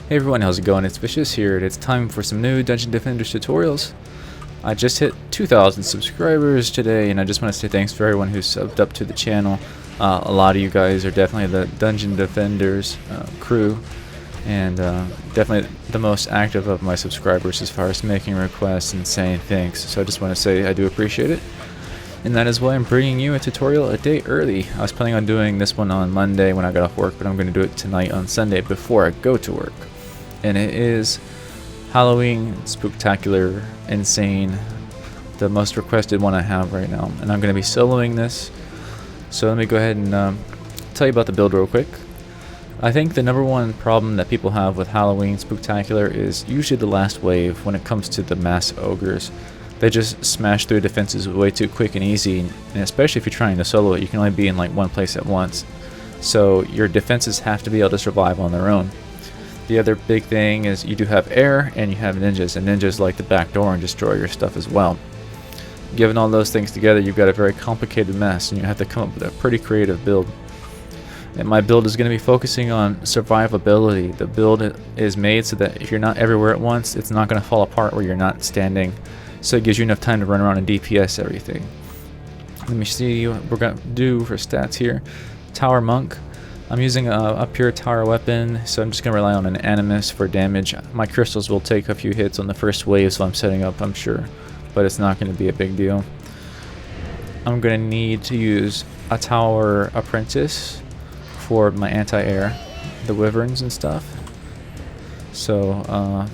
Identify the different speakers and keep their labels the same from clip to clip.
Speaker 1: Hey everyone, how's it going? It's Vicious here, and it's time for some new Dungeon Defenders tutorials. I just hit 2,000 subscribers today, and I just want to say thanks for everyone who's subbed up to the channel. A lot of you guys are definitely the Dungeon Defenders crew, and definitely the most active of my subscribers as far as making requests and saying thanks. So I just want to say I do appreciate it. And that is why I'm bringing you a tutorial a day early. I was planning on doing this one on Monday when I got off work, but I'm going to do it tonight on Sunday before I go to work. And it is Halloween Spooktacular Insane, the most requested one I have right now. And I'm going to be soloing this. So let me go ahead and tell you about the build real quick. I think the number one problem that people have with Halloween Spooktacular is usually the last wave when it comes to the mass ogres. They just smash through defenses way too quick and easy, and especially if you're trying to solo it, you can only be in like one place at once. So your defenses have to be able to survive on their own. The other big thing is you do have air and you have ninjas, and ninjas like to backdoor and destroy your stuff as well. Given all those things together, you've got a very complicated mess, and you have to come up with a pretty creative build. And my build is going to be focusing on survivability. The build is made so that if you're not everywhere at once, it's not going to fall apart where you're not standing. So it gives you enough time to run around and DPS everything. Let me see what we're going to do for stats here. Tower Monk. I'm using a pure tower weapon, so I'm just going to rely on an Animus for damage. My crystals will take a few hits on the first wave, so I'm setting up, I'm sure. But it's not going to be a big deal. I'm going to need to use a Tower Apprentice for my anti-air, the wyverns and stuff. So,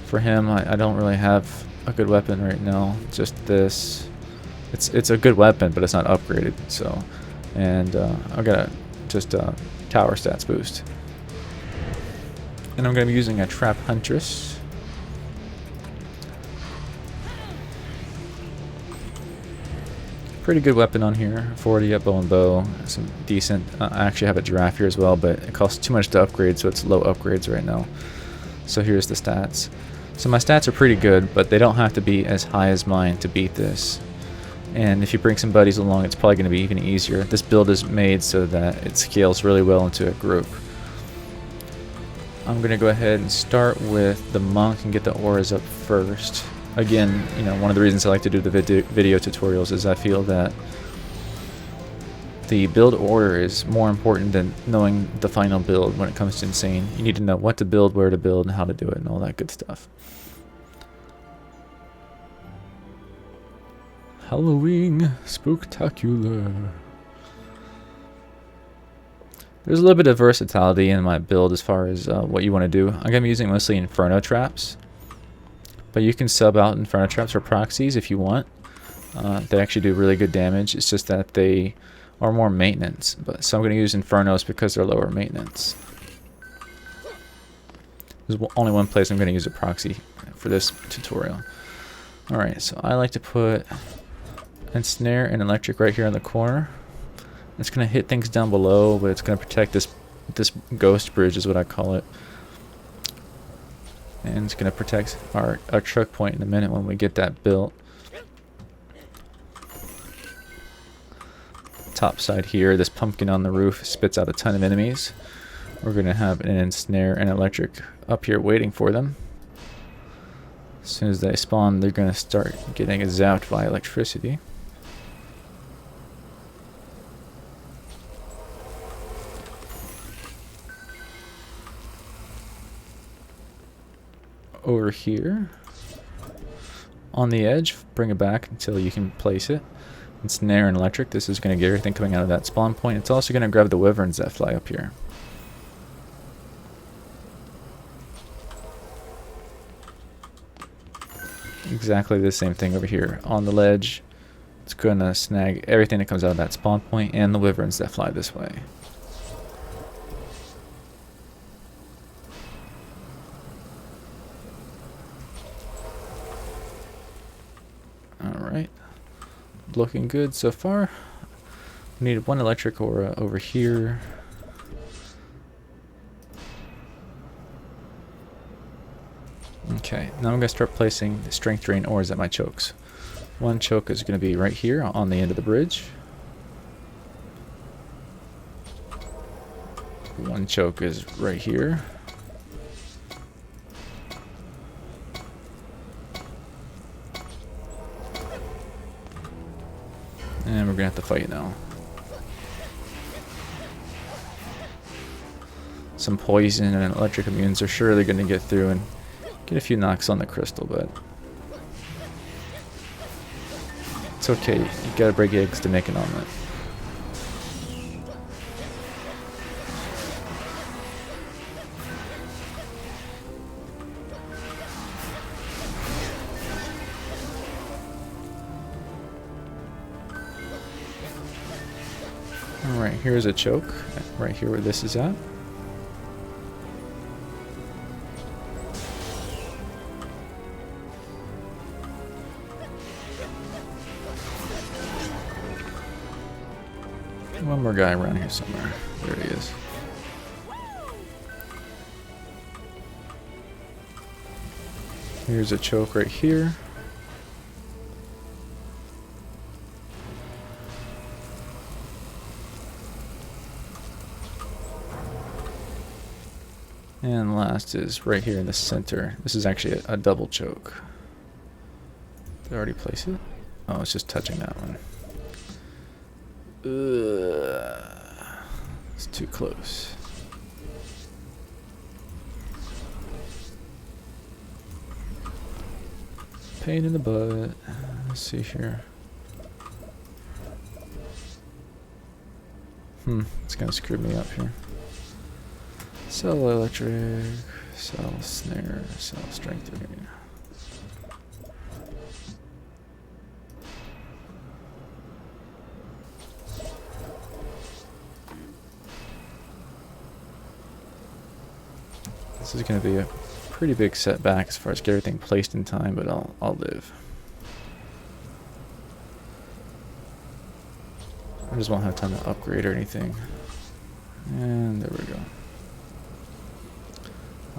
Speaker 1: for him, I don't really have a good weapon right now. Just this. It's a good weapon, but it's not upgraded. So, and I've got just a tower stats boost. And I'm going to be using a Trap Huntress. Pretty good weapon on here. 40 at bow and bow. Some decent. I actually have a giraffe here as well, but it costs too much to upgrade, so it's low upgrades right now. So here's the stats. So my stats are pretty good, but they don't have to be as high as mine to beat this. And if you bring some buddies along, it's probably going to be even easier. This build is made so that it scales really well into a group. I'm going to go ahead and start with the monk and get the auras up first. Again, you know, one of the reasons I like to do the video tutorials is I feel that the build order is more important than knowing the final build when it comes to Insane. You need to know what to build, where to build, and how to do it, and all that good stuff. Halloween Spooktacular. There's a little bit of versatility in my build as far as what you want to do. I'm going to be using mostly Inferno traps, but you can sub out Inferno traps or proxies if you want. They actually do really good damage. It's just that they are more maintenance. So I'm going to use Infernos because they're lower maintenance. There's only one place I'm going to use a proxy for this tutorial. Alright, so I like to put Ensnare and Electric right here in the corner. It's going to hit things down below, but it's going to protect this ghost bridge is what I call it. And it's going to protect our choke point in a minute when we get that built. Top side here, this pumpkin on the roof spits out a ton of enemies. We're going to have an Ensnare and Electric up here waiting for them. As soon as they spawn, they're going to start getting zapped by electricity. Over here on the edge, bring it back until you can place it. Ensnare and Electric. This is going to get everything coming out of that spawn point. It's also going to grab the wyverns that fly up here. Exactly the same thing over here on the ledge. It's going to snag everything that comes out of that spawn point and the wyverns that fly this way. Alright. Looking good so far. We need one electric aura over here. Okay, now I'm going to start placing the strength drain ores at my chokes. One choke is going to be right here on the end of the bridge. One choke is right here. we're gonna have to fight now. Some poison and electric immunes are surely gonna get through and get a few knocks on the crystal, but it's okay. You gotta break eggs to make an omelet. Alright, here's a choke. Right here where this is at. One more guy around here somewhere. There he is. Here's a choke right here. And last is right here in the center. This is actually a double choke. Did I already place it? Oh, it's just touching that one. It's too close. Pain in the butt. Let's see here. It's gonna screw me up here. Cell electric, cell snare, cell strength drain. This is going to be a pretty big setback as far as getting everything placed in time, but I'll live. I just won't have time to upgrade or anything. And there we go.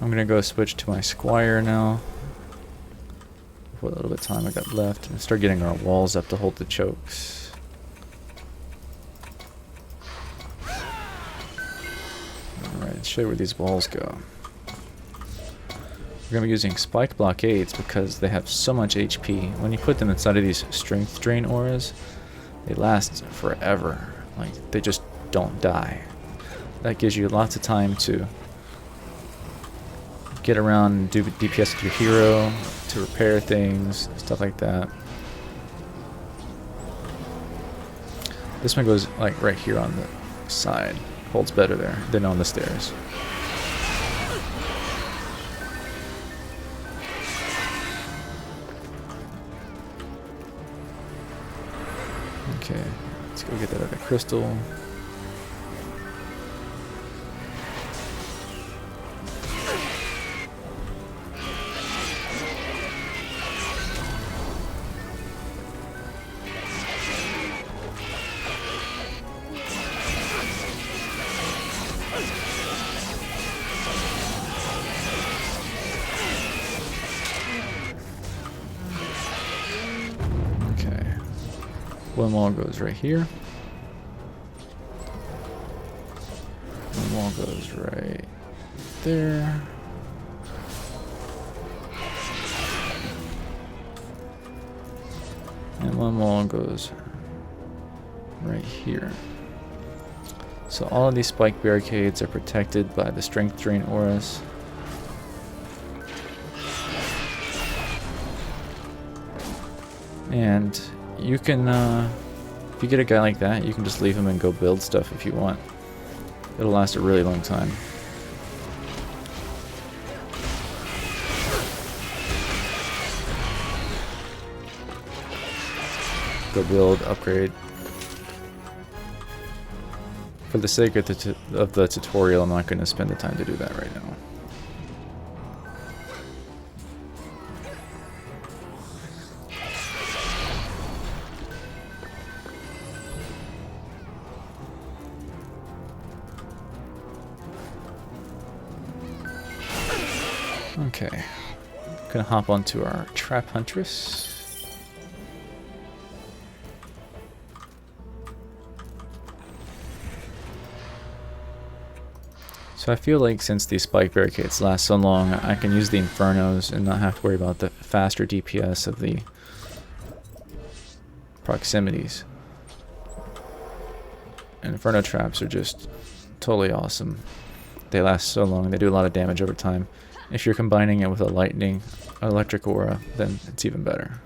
Speaker 1: I'm going to go switch to my Squire now. What little bit of time I got left. And start getting our walls up to hold the chokes. Alright, let's show you where these walls go. We're going to be using spike blockades because they have so much HP. When you put them inside of these strength drain auras, they last forever. Like, they just don't die. That gives you lots of time to get around and do DPS with your hero, to repair things, stuff like that. This one goes like right here on the side. Holds better there than on the stairs. Okay, let's go get that other crystal. One wall goes right here. One wall goes right there. And one wall goes right here. So all of these spike barricades are protected by the strength drain auras. And you can, if you get a guy like that, you can just leave him and go build stuff if you want. It'll last a really long time. Go build, upgrade. For the sake of the tutorial, I'm not going to spend the time to do that right now. Okay, gonna hop onto our Trap Huntress. So I feel like since these spike barricades last so long, I can use the Infernos and not have to worry about the faster DPS of the proximities. Inferno traps are just totally awesome. They last so long. They do a lot of damage over time. If you're combining it with a lightning, electric aura, then it's even better.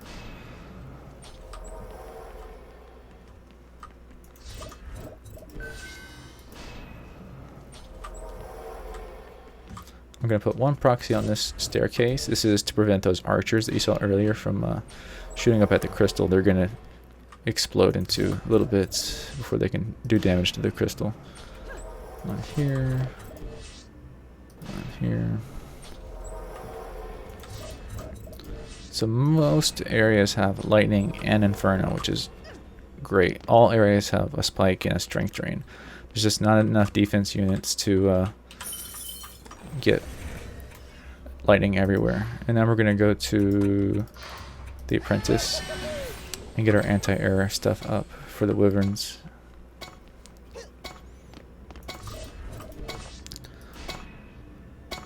Speaker 1: I'm going to put one proxy on this staircase. This is to prevent those archers that you saw earlier from shooting up at the crystal. They're going to explode into little bits before they can do damage to the crystal. One here. One here. So most areas have lightning and inferno, which is great. All areas have a spike and a strength drain. There's just not enough defense units to get lightning everywhere. And now we're going to go to the apprentice and get our anti-air stuff up for the wyverns.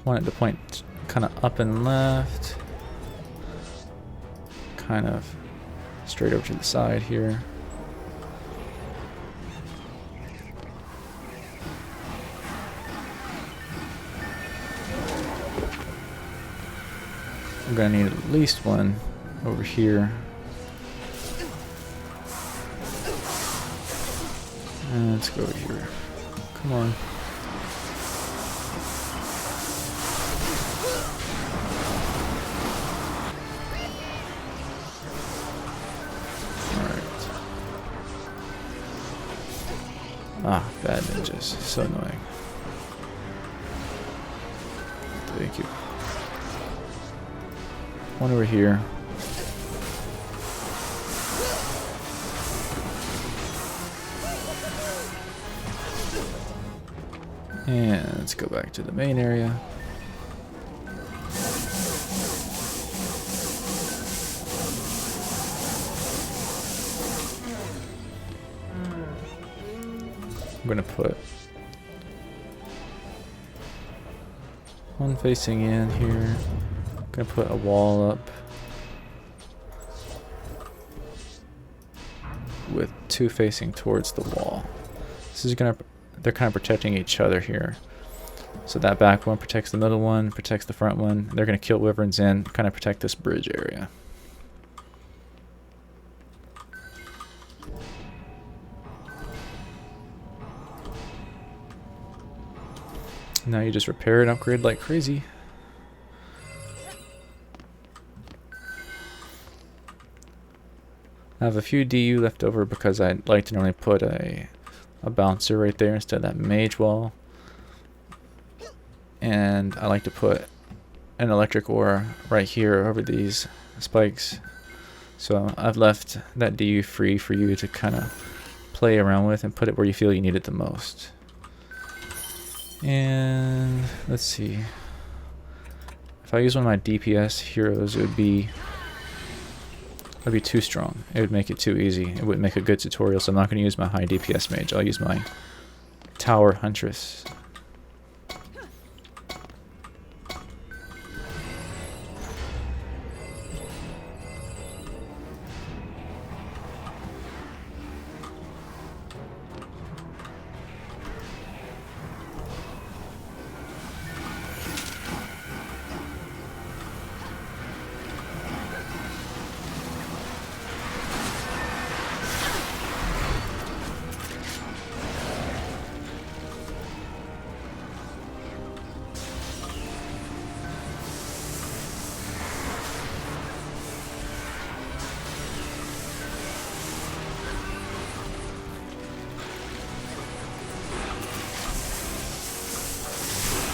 Speaker 1: Want it to point kind of up and left, kind of straight over to the side here. I'm gonna need at least one over here. And let's go over here. Come on. Alright. Ah, bad ninjas. So annoying. Thank you. One over here. And let's go back to the main area. I'm going to put one facing in here. I'm going to put a wall up with two facing towards the wall. This is going to, they're kind of protecting each other here. So that back one protects the middle one, protects the front one. They're going to kill wyverns in, kind of protect this bridge area. Now you just repair and upgrade like crazy. I have a few DU left over because I like to normally put a bouncer right there instead of that mage wall. And I like to put an electric aura right here over these spikes. So I've left that DU free for you to kind of play around with and put it where you feel you need it the most. And let's see. If I use one of my DPS heroes, it would be too strong. It would make it too easy. It wouldn't make a good tutorial, so I'm not going to use my high DPS mage. I'll use my tower huntress.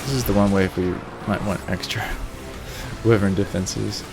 Speaker 1: This is the one way if we might want extra wyvern defenses.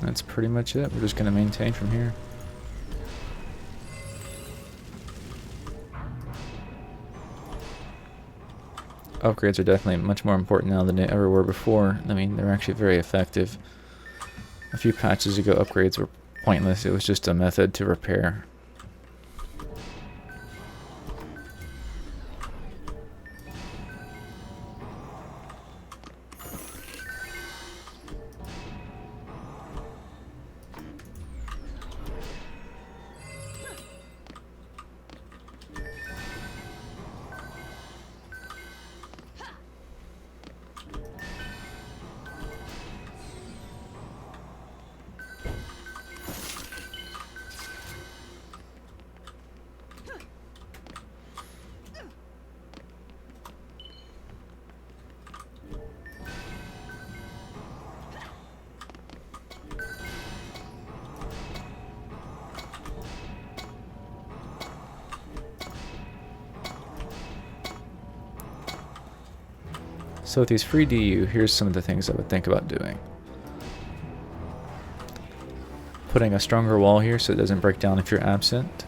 Speaker 1: That's pretty much it. We're just going to maintain from here. Upgrades are definitely much more important now than they ever were before. I mean, they're actually very effective. A few patches ago, upgrades were pointless. It was just a method to repair. So with these free DU, here's some of the things I would think about doing. Putting a stronger wall here so it doesn't break down if you're absent.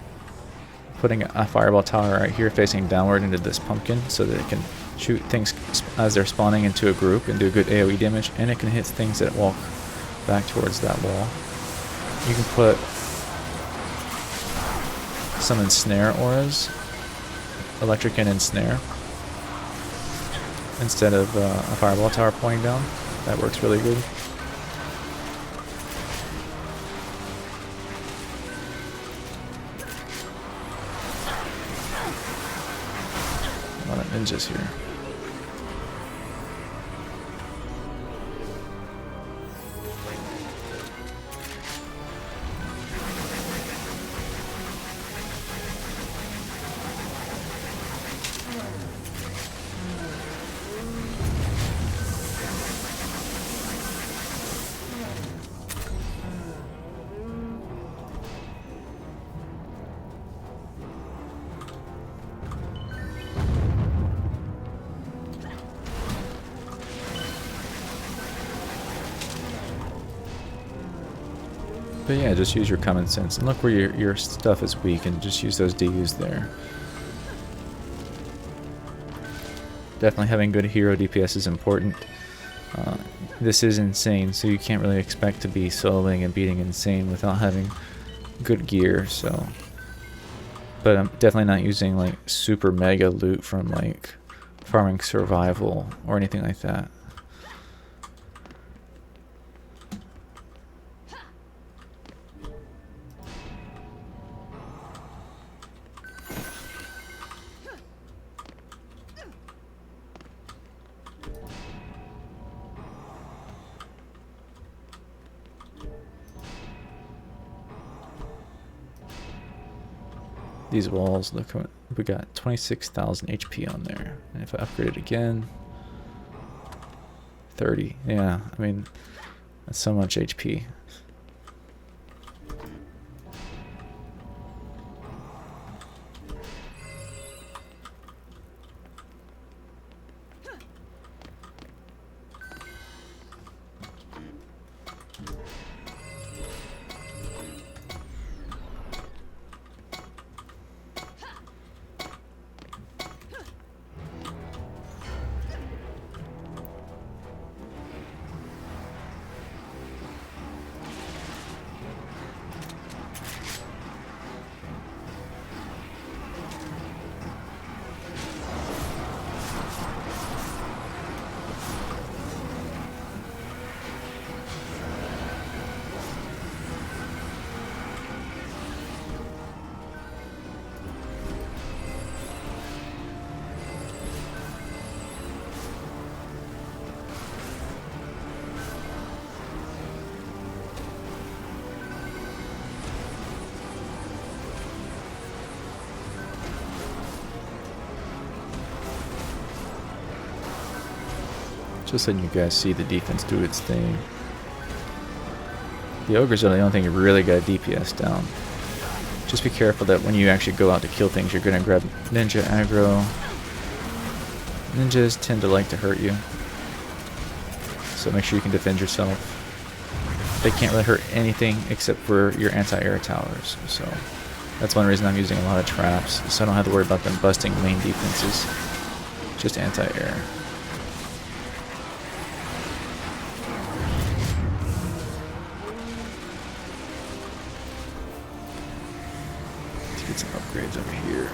Speaker 1: Putting a fireball tower right here facing downward into this pumpkin so that it can shoot things as they're spawning into a group and do good AoE damage, and it can hit things that walk back towards that wall. You can put some ensnare auras, electric and ensnare, instead of a fireball tower pointing down. That works really good. A lot of ninjas here. But yeah, just use your common sense and look where your stuff is weak and just use those DUs there. Definitely having good hero DPS is important. This is insane, so you can't really expect to be soloing and beating insane without having good gear. So, but I'm definitely not using like super mega loot from like farming survival or anything like that. These walls, look, we got 26,000 HP on there. And if I upgrade it again, 30. Yeah, I mean, that's so much HP. Just letting you guys see the defense do its thing. The ogres are the only thing you really got DPS down. Just be careful that when you actually go out to kill things, you're going to grab ninja aggro. Ninjas tend to like to hurt you, so make sure you can defend yourself. they can't really hurt anything except for your anti-air towers. So that's one reason I'm using a lot of traps, so I don't have to worry about them busting main defenses. Just anti-air. Let's get some upgrades over here.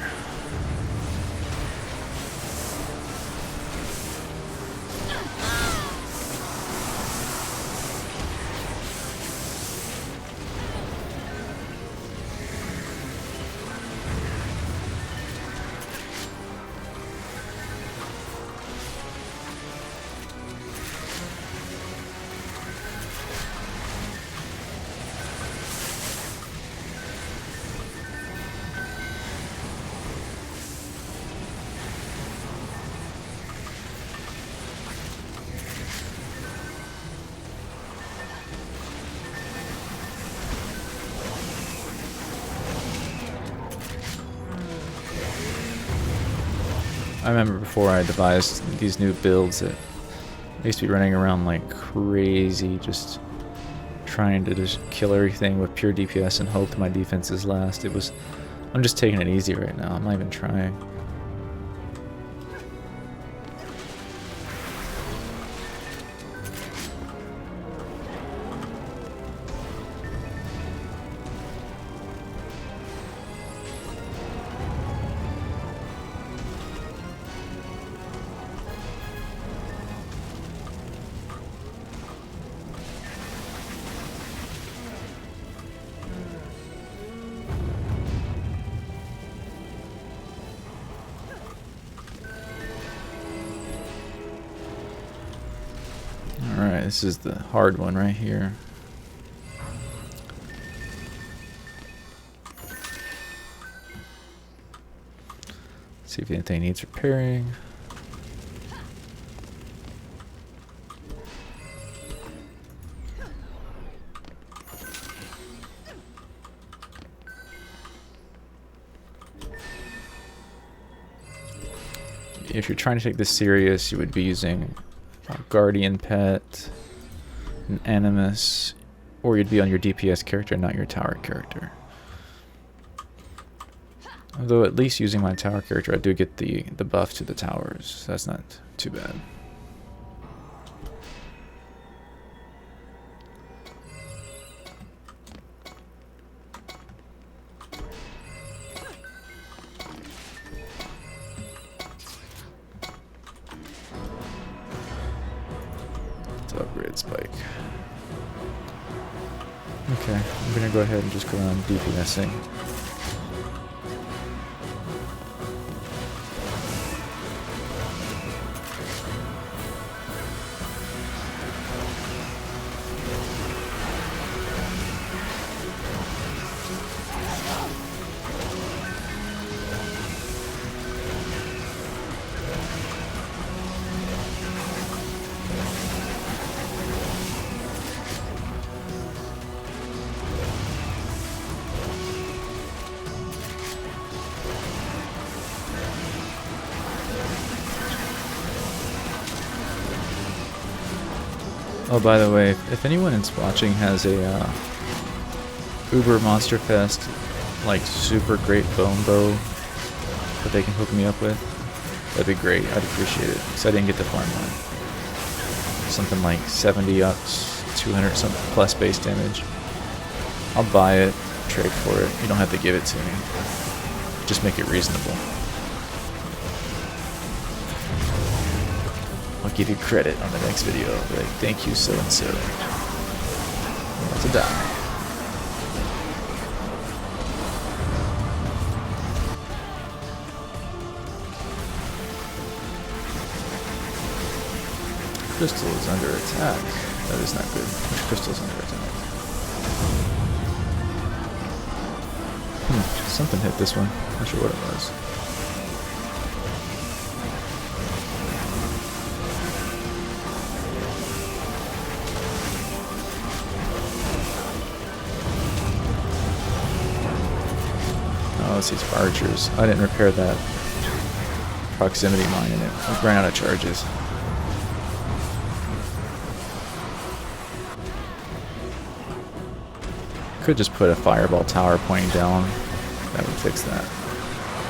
Speaker 1: I remember before I devised these new builds that I used to be running around like crazy, just trying to just kill everything with pure DPS and hope my defenses last. I'm just taking it easy right now. I'm not even trying. Alright, this is the hard one right here. See if anything needs repairing. If you're trying to take this serious, you would be using Guardian Pet, an Animus, or you'd be on your DPS character, not your tower character. Although at least using my tower character, I do get the buff to the towers, so that's not too bad. Upgrade spike. Okay, I'm gonna go ahead and just go around DPSing. Oh, by the way, if anyone that's watching has a Uber Monster Fest, like super great bone bow that they can hook me up with, that'd be great. I'd appreciate it, because I didn't get to farm one. Something like 70 ups, 200 something plus base damage. I'll buy it, trade for it. You don't have to give it to me. Just make it reasonable. I'll give you credit on the next video. Like, thank you so and so. I'm about to die. Crystal is under attack. That is not good. Which crystal is under attack? Something hit this one. Not sure what it was. Oh, it's these archers. I didn't repair that proximity mine and it ran out of charges. could just put a fireball tower pointing down. That would fix that.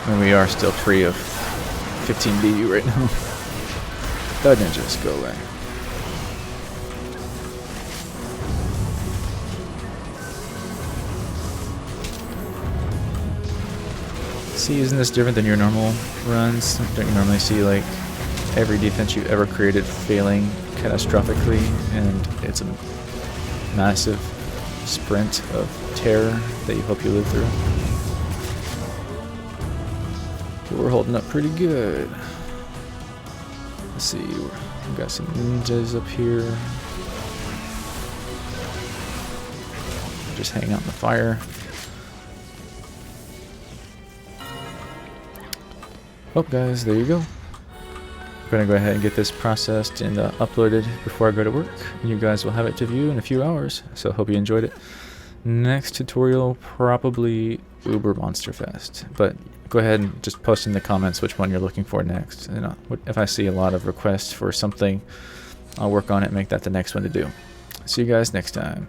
Speaker 1: I mean, we are still free of 15 BU right now. Bad ninjas, go away. See, isn't this different than your normal runs? Don't you normally see like every defense you ever created failing catastrophically, and it's a massive sprint of terror that you hope you live through? But we're holding up pretty good. Let's see, we've got some ninjas up here. Just hang out in the fire. Oh, guys, there you go. I'm gonna go ahead and get this processed and uploaded before I go to work. You guys will have it to view in a few hours, so hope you enjoyed it. Next tutorial, probably Uber Monster Fest, but go ahead and just post in the comments which one you're looking for next. And if I see a lot of requests for something, I'll work on it and make that the next one to do. See you guys next time.